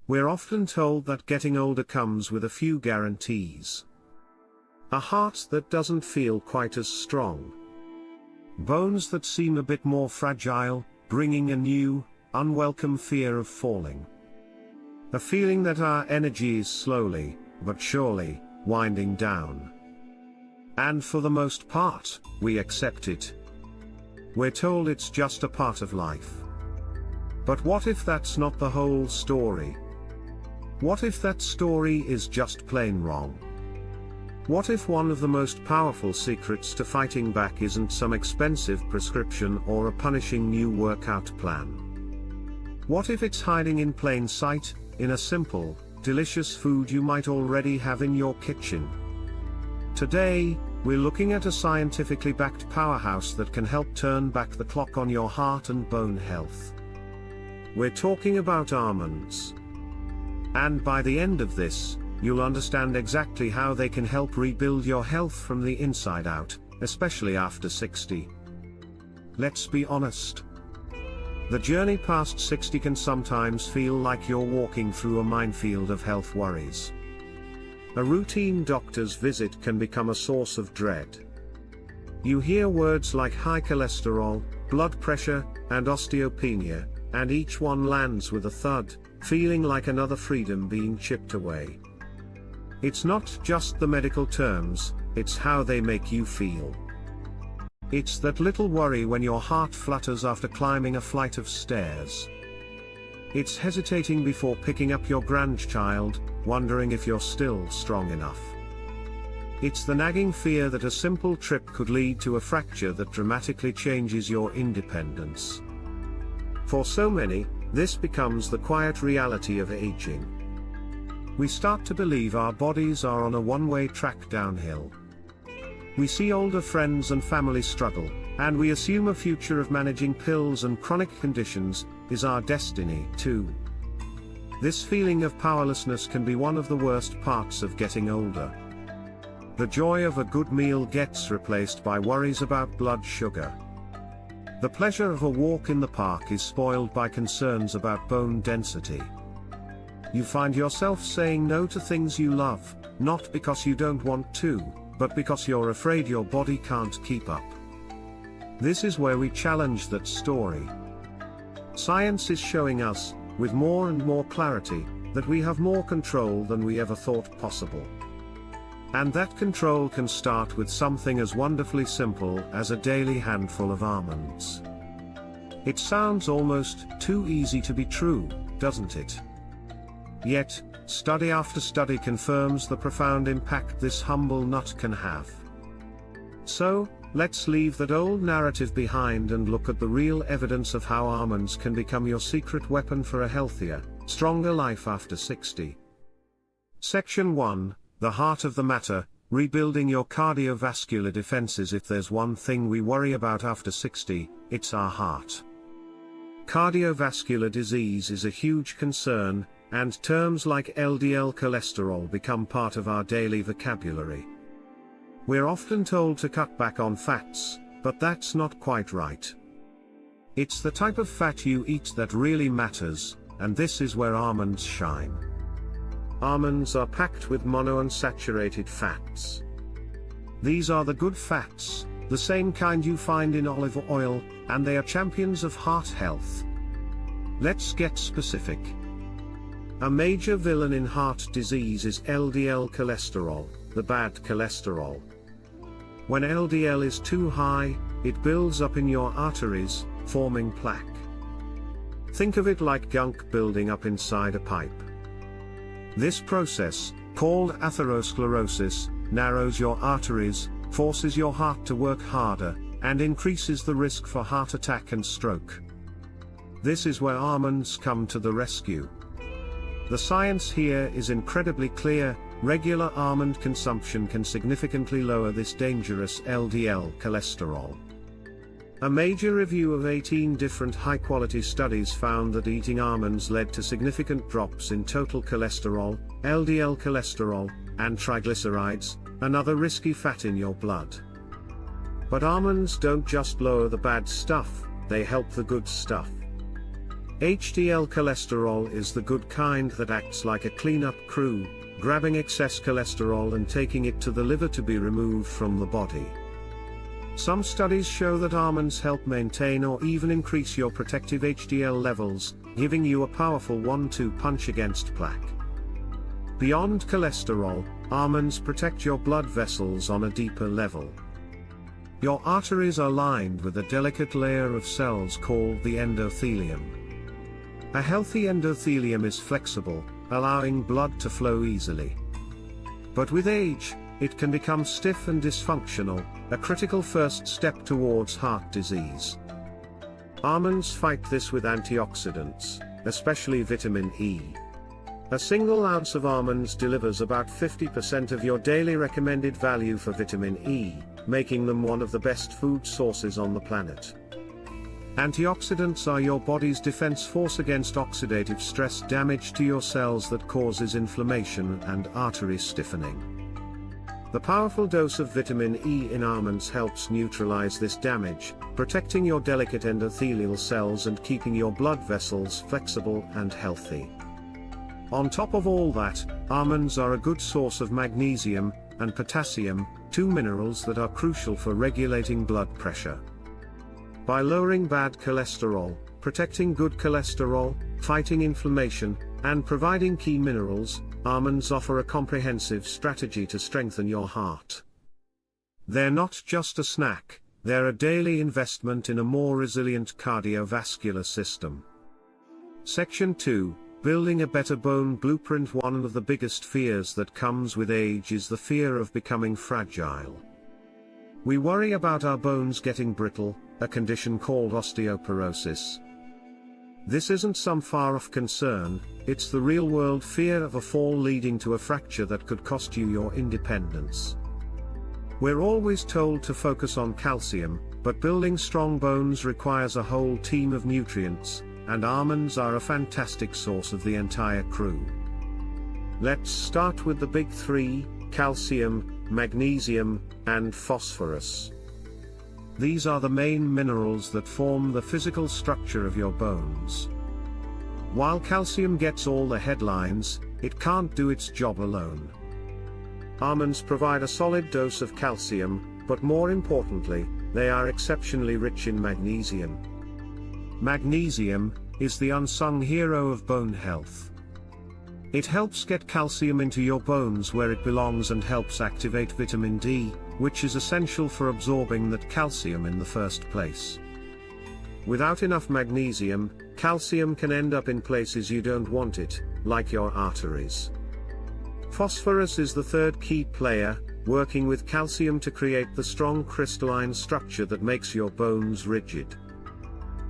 We're often told that getting older comes with a few guarantees. A heart that doesn't feel quite as strong. Bones that seem a bit more fragile, bringing a new, unwelcome fear of falling. A feeling that our energy is slowly, but surely, winding down. And for the most part, we accept it. We're told it's just a part of life. But what if that's not the whole story? What if that story is just plain wrong? What if one of the most powerful secrets to fighting back isn't some expensive prescription or a punishing new workout plan? What if it's hiding in plain sight, in a simple, delicious food you might already have in your kitchen? Today, we're looking at a scientifically backed powerhouse that can help turn back the clock on your heart and bone health. We're talking about almonds. And by the end of this, you'll understand exactly how they can help rebuild your health from the inside out, especially after 60. Let's be honest. The journey past 60 can sometimes feel like you're walking through a minefield of health worries. A routine doctor's visit can become a source of dread. You hear words like high cholesterol, blood pressure, and osteopenia, and each one lands with a thud, feeling like another freedom being chipped away. It's not just the medical terms, it's how they make you feel. It's that little worry when your heart flutters after climbing a flight of stairs. It's hesitating before picking up your grandchild, wondering if you're still strong enough. It's the nagging fear that a simple trip could lead to a fracture that dramatically changes your independence. For so many, this becomes the quiet reality of aging. We start to believe our bodies are on a one-way track downhill. We see older friends and family struggle, and we assume a future of managing pills and chronic conditions is our destiny too. This feeling of powerlessness can be one of the worst parts of getting older. The joy of a good meal gets replaced by worries about blood sugar. The pleasure of a walk in the park is spoiled by concerns about bone density. You find yourself saying no to things you love, not because you don't want to, but because you're afraid your body can't keep up. This is where we challenge that story. Science is showing us, with more and more clarity, that we have more control than we ever thought possible. And that control can start with something as wonderfully simple as a daily handful of almonds. It sounds almost too easy to be true, doesn't it? Yet, study after study confirms the profound impact this humble nut can have. So, let's leave that old narrative behind and look at the real evidence of how almonds can become your secret weapon for a healthier, stronger life after 60. Section 1, The Heart of the Matter, Rebuilding Your Cardiovascular Defenses. If there's one thing we worry about after 60, it's our heart. Cardiovascular disease is a huge concern, and terms like LDL cholesterol become part of our daily vocabulary. We're often told to cut back on fats, but that's not quite right. It's the type of fat you eat that really matters, and this is where almonds shine. Almonds are packed with monounsaturated fats. These are the good fats, the same kind you find in olive oil, and they are champions of heart health. Let's get specific. A major villain in heart disease is LDL cholesterol, the bad cholesterol. When LDL is too high, it builds up in your arteries, forming plaque. Think of it like gunk building up inside a pipe. This process, called atherosclerosis, narrows your arteries, forces your heart to work harder, and increases the risk for heart attack and stroke. This is where almonds come to the rescue. The science here is incredibly clear. Regular almond consumption can significantly lower this dangerous LDL cholesterol. A major review of 18 different high-quality studies found that eating almonds led to significant drops in total cholesterol, LDL cholesterol, and triglycerides, another risky fat in your blood. But almonds don't just lower the bad stuff, they help the good stuff. HDL cholesterol is the good kind that acts like a cleanup crew, grabbing excess cholesterol and taking it to the liver to be removed from the body. Some studies show that almonds help maintain or even increase your protective HDL levels, giving you a powerful 1-2 punch against plaque. Beyond cholesterol, almonds protect your blood vessels on a deeper level. Your arteries are lined with a delicate layer of cells called the endothelium. A healthy endothelium is flexible, allowing blood to flow easily. But with age, it can become stiff and dysfunctional, a critical first step towards heart disease. Almonds fight this with antioxidants, especially vitamin E. A single ounce of almonds delivers about 50% of your daily recommended value for vitamin E, making them one of the best food sources on the planet. Antioxidants are your body's defense force against oxidative stress damage to your cells that causes inflammation and artery stiffening. The powerful dose of vitamin E in almonds helps neutralize this damage, protecting your delicate endothelial cells and keeping your blood vessels flexible and healthy. On top of all that, almonds are a good source of magnesium and potassium, two minerals that are crucial for regulating blood pressure. By lowering bad cholesterol, protecting good cholesterol, fighting inflammation, and providing key minerals, almonds offer a comprehensive strategy to strengthen your heart. They're not just a snack, they're a daily investment in a more resilient cardiovascular system. Section 2, Building a Better Bone Blueprint. One of the biggest fears that comes with age is the fear of becoming fragile. We worry about our bones getting brittle, a condition called osteoporosis. This isn't some far-off concern, it's the real-world fear of a fall leading to a fracture that could cost you your independence. We're always told to focus on calcium, but building strong bones requires a whole team of nutrients, and almonds are a fantastic source of the entire crew. Let's start with the big three: calcium, magnesium, and phosphorus. These are the main minerals that form the physical structure of your bones. While calcium gets all the headlines, it can't do its job alone. Almonds provide a solid dose of calcium, but more importantly, they are exceptionally rich in magnesium. Magnesium is the unsung hero of bone health. It helps get calcium into your bones where it belongs and helps activate vitamin D, which is essential for absorbing that calcium in the first place. Without enough magnesium, calcium can end up in places you don't want it, like your arteries. Phosphorus is the third key player, working with calcium to create the strong crystalline structure that makes your bones rigid.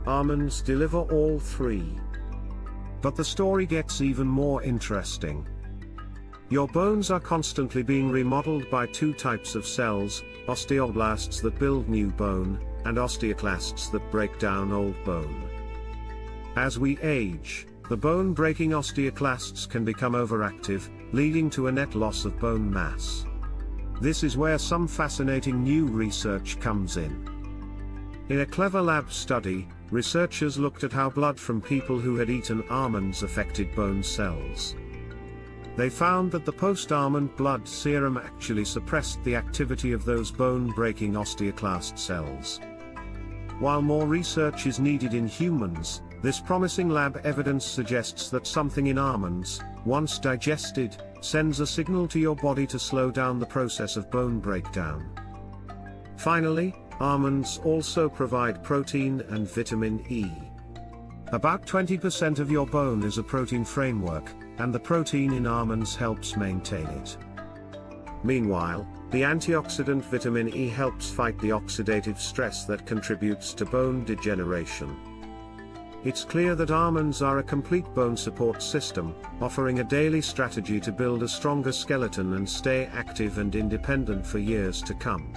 Almonds deliver all three. But the story gets even more interesting. Your bones are constantly being remodeled by two types of cells: osteoblasts that build new bone, and osteoclasts that break down old bone. As we age, the bone-breaking osteoclasts can become overactive, leading to a net loss of bone mass. This is where some fascinating new research comes in. In a clever lab study, researchers looked at how blood from people who had eaten almonds affected bone cells. They found that the post-almond blood serum actually suppressed the activity of those bone-breaking osteoclast cells. While more research is needed in humans, this promising lab evidence suggests that something in almonds, once digested, sends a signal to your body to slow down the process of bone breakdown. Finally, almonds also provide protein and vitamin E. About 20% of your bone is a protein framework, and the protein in almonds helps maintain it. Meanwhile, the antioxidant vitamin E helps fight the oxidative stress that contributes to bone degeneration. It's clear that almonds are a complete bone support system, offering a daily strategy to build a stronger skeleton and stay active and independent for years to come.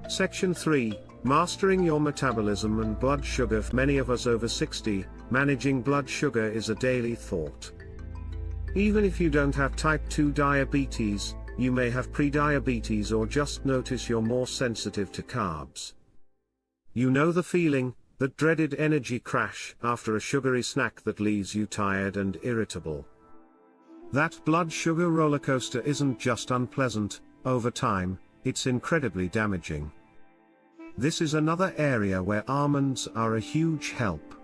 Section 3, Mastering Your Metabolism and Blood Sugar. For many of us over 60, managing blood sugar is a daily thought. Even if you don't have type 2 diabetes, you may have prediabetes or just notice you're more sensitive to carbs. You know the feeling: that dreaded energy crash after a sugary snack that leaves you tired and irritable. That blood sugar rollercoaster isn't just unpleasant, over time, it's incredibly damaging. This is another area where almonds are a huge help.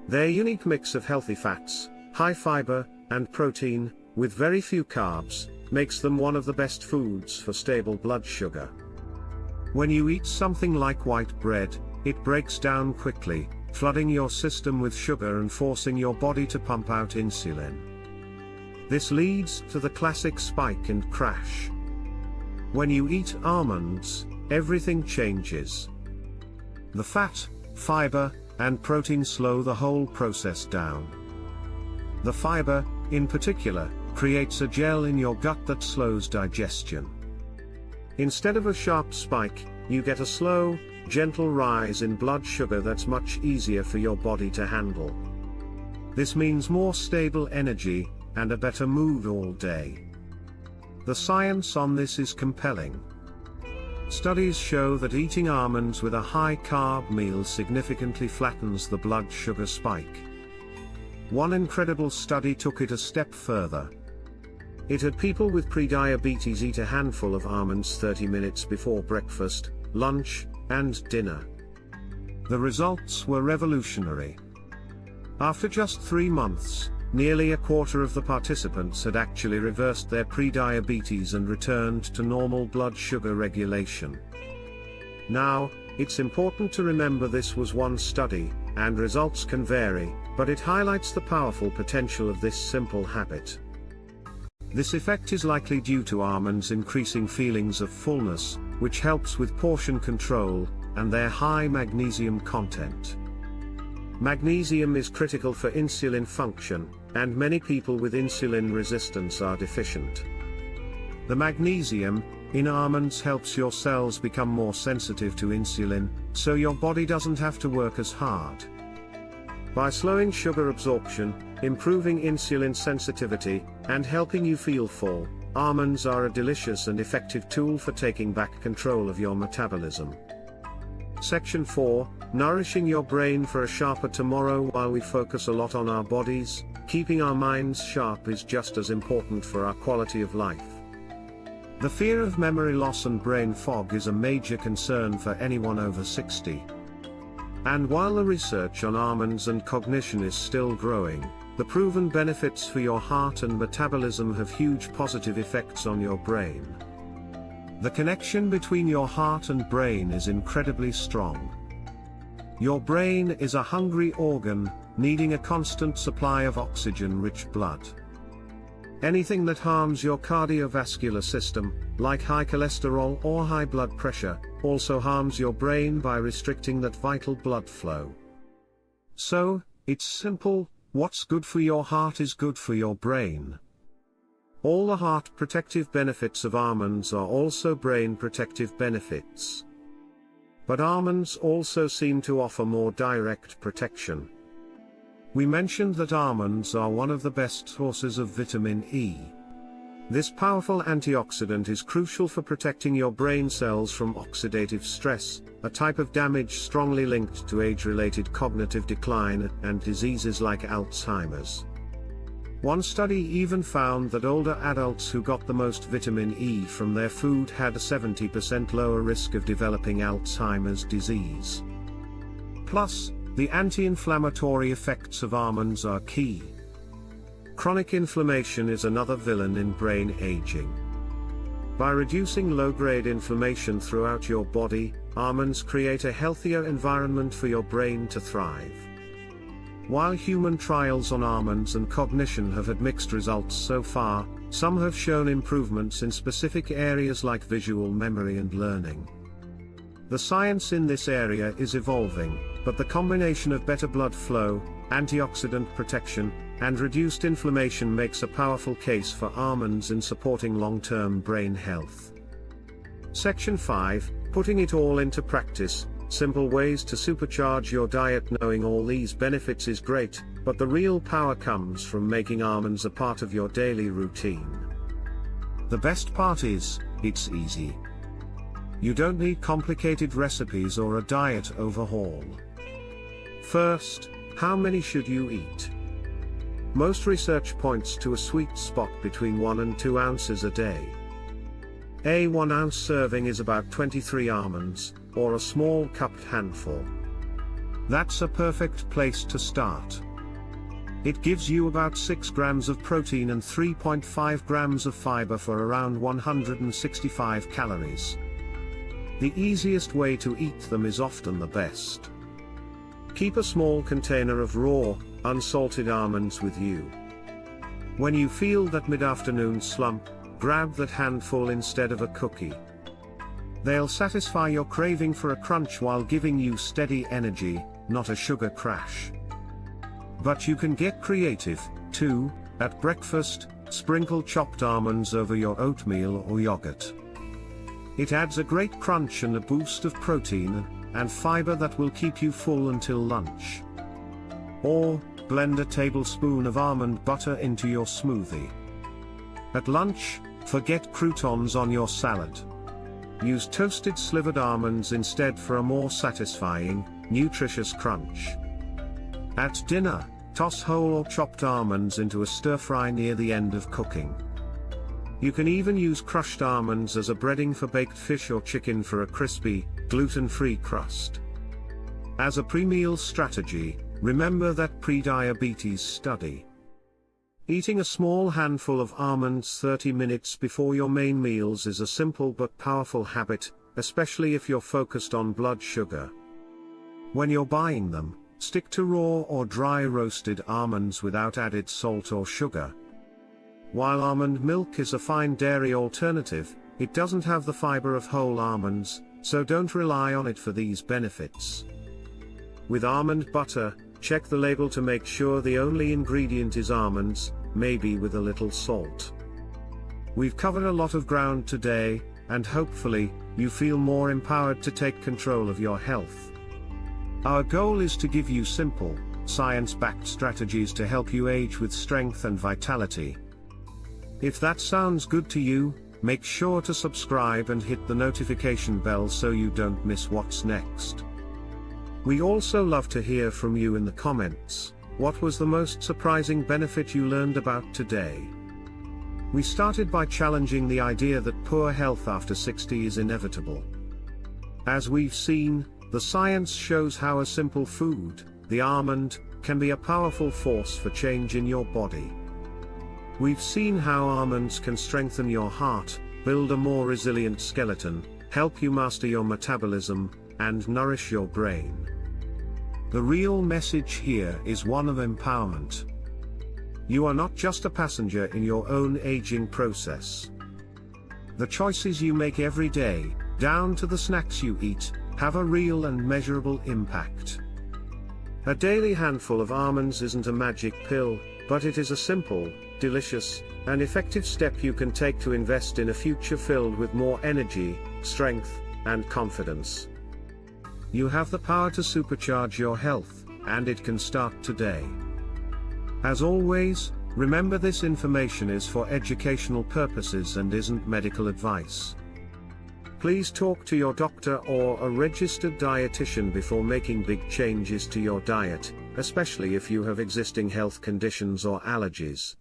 Their unique mix of healthy fats, high fiber, and protein, with very few carbs, makes them one of the best foods for stable blood sugar. When you eat something like white bread, it breaks down quickly, flooding your system with sugar and forcing your body to pump out insulin. This leads to the classic spike and crash. When you eat almonds, everything changes. The fat, fiber, and protein slow the whole process down. The fiber, in particular, creates a gel in your gut that slows digestion. Instead of a sharp spike, you get a slow, gentle rise in blood sugar that's much easier for your body to handle. This means more stable energy, and a better mood all day. The science on this is compelling. Studies show that eating almonds with a high-carb meal significantly flattens the blood sugar spike. One incredible study took it a step further. It had people with prediabetes eat a handful of almonds 30 minutes before breakfast, lunch, and dinner. The results were revolutionary. After just 3 months, nearly a quarter of the participants had actually reversed their prediabetes and returned to normal blood sugar regulation. Now, it's important to remember this was one study, and results can vary, but it highlights the powerful potential of this simple habit. This effect is likely due to almonds increasing feelings of fullness, which helps with portion control, and their high magnesium content. Magnesium is critical for insulin function, and many people with insulin resistance are deficient. The magnesium in almonds helps your cells become more sensitive to insulin, so your body doesn't have to work as hard. By slowing sugar absorption, improving insulin sensitivity, and helping you feel full, almonds are a delicious and effective tool for taking back control of your metabolism. Section 4, Nourishing your brain for a sharper tomorrow. While we focus a lot on our bodies, keeping our minds sharp is just as important for our quality of life. The fear of memory loss and brain fog is a major concern for anyone over 60. And while the research on almonds and cognition is still growing, the proven benefits for your heart and metabolism have huge positive effects on your brain. The connection between your heart and brain is incredibly strong. Your brain is a hungry organ, needing a constant supply of oxygen-rich blood. Anything that harms your cardiovascular system, like high cholesterol or high blood pressure, also harms your brain by restricting that vital blood flow. So, it's simple: what's good for your heart is good for your brain. All the heart protective benefits of almonds are also brain protective benefits. But almonds also seem to offer more direct protection. We mentioned that almonds are one of the best sources of vitamin E. This powerful antioxidant is crucial for protecting your brain cells from oxidative stress, a type of damage strongly linked to age-related cognitive decline and diseases like Alzheimer's. One study even found that older adults who got the most vitamin E from their food had a 70% lower risk of developing Alzheimer's disease. Plus, the anti-inflammatory effects of almonds are key. Chronic inflammation is another villain in brain aging. By reducing low-grade inflammation throughout your body, almonds create a healthier environment for your brain to thrive. While human trials on almonds and cognition have had mixed results so far, some have shown improvements in specific areas like visual memory and learning. The science in this area is evolving, but the combination of better blood flow, antioxidant protection, and reduced inflammation makes a powerful case for almonds in supporting long-term brain health. Section 5, Putting it all into practice. Simple ways to supercharge your diet. Knowing all these benefits is great, but the real power comes from making almonds a part of your daily routine. The best part is, it's easy. You don't need complicated recipes or a diet overhaul. First, how many should you eat? Most research points to a sweet spot between 1 and 2 ounces a day. A 1 ounce serving is about 23 almonds, or a small cupped handful. That's a perfect place to start. It gives you about 6 grams of protein and 3.5 grams of fiber for around 165 calories. The easiest way to eat them is often the best. Keep a small container of raw, unsalted almonds with you. When you feel that mid-afternoon slump, grab that handful instead of a cookie. They'll satisfy your craving for a crunch while giving you steady energy, not a sugar crash. But you can get creative, too. At breakfast, sprinkle chopped almonds over your oatmeal or yogurt. It adds a great crunch and a boost of protein and fiber that will keep you full until lunch. Or, blend a tablespoon of almond butter into your smoothie. At lunch, forget croutons on your salad. Use toasted slivered almonds instead for a more satisfying, nutritious crunch. At dinner, toss whole or chopped almonds into a stir-fry near the end of cooking. You can even use crushed almonds as a breading for baked fish or chicken for a crispy, gluten-free crust. As a pre-meal strategy, remember that pre-diabetes study. Eating a small handful of almonds 30 minutes before your main meals is a simple but powerful habit, especially if you're focused on blood sugar. When you're buying them, stick to raw or dry roasted almonds without added salt or sugar. While almond milk is a fine dairy alternative, it doesn't have the fiber of whole almonds, so don't rely on it for these benefits. With almond butter, check the label to make sure the only ingredient is almonds, maybe with a little salt. We've covered a lot of ground today, and hopefully, you feel more empowered to take control of your health. Our goal is to give you simple, science-backed strategies to help you age with strength and vitality. If that sounds good to you, make sure to subscribe and hit the notification bell so you don't miss what's next. We also love to hear from you in the comments. What was the most surprising benefit you learned about today? We started by challenging the idea that poor health after 60 is inevitable. As we've seen, the science shows how a simple food, the almond, can be a powerful force for change in your body. We've seen how almonds can strengthen your heart, build a more resilient skeleton, help you master your metabolism, and nourish your brain. The real message here is one of empowerment. You are not just a passenger in your own aging process. The choices you make every day, down to the snacks you eat, have a real and measurable impact. A daily handful of almonds isn't a magic pill, but it is a simple, delicious, and effective step you can take to invest in a future filled with more energy, strength, and confidence. You have the power to supercharge your health, and it can start today. As always, remember this information is for educational purposes and isn't medical advice. Please talk to your doctor or a registered dietitian before making big changes to your diet, especially if you have existing health conditions or allergies.